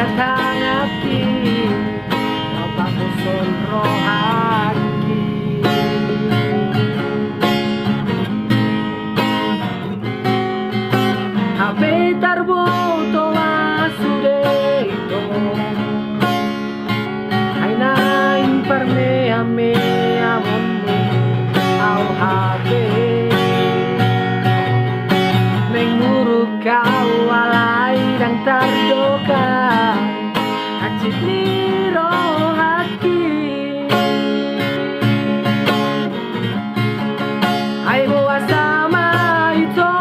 datang hati Bapak kusun rohani Hape tarboto masudeito Aina imparme ame amonmu au hape Menguruk kau alai dan tardoka Acit niro hati Ai boa sama itu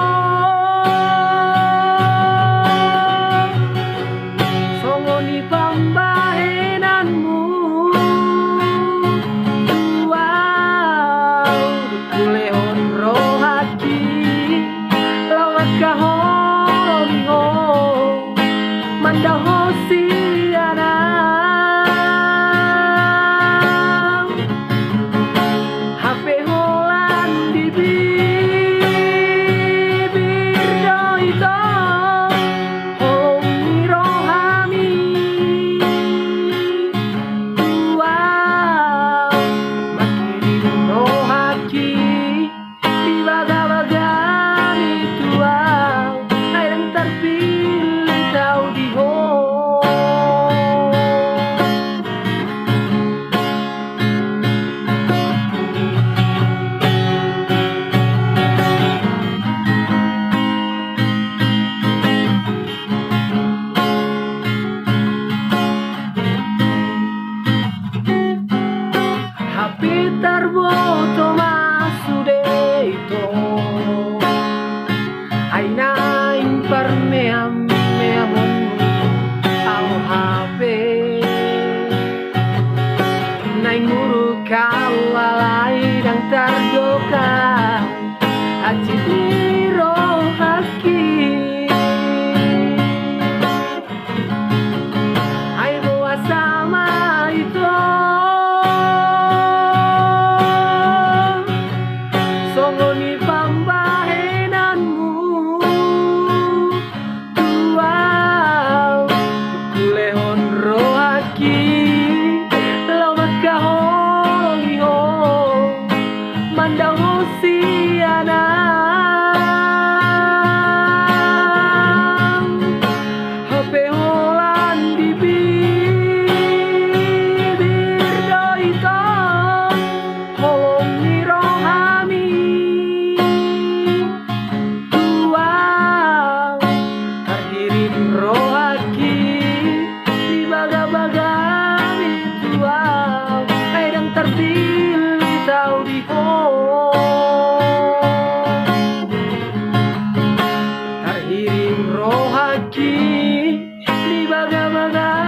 Songoni pambahenanmu Wow Kulehon rohati Lawat kahongo Mandaho siana Hape holan di bibir doito Homi rohami Wow Makirim rohaki Di baga-bagami tuau Airang terpilih tau di Hape tarboto masudeito Aina imparme ame amonmu au hape Nainguru kau alai dan tardoka Acit niro haki Ai boa sama itu Songoni pambahenanmu Tuau Kulehon rohaki Lawat kahongiho Mandaho siana Hape holan di bibir doito Homi rohami Wow Terhirim rohaki Di baga-bagami tuau Airang terpilih tau di Terhirim rohaki Di baga-bagami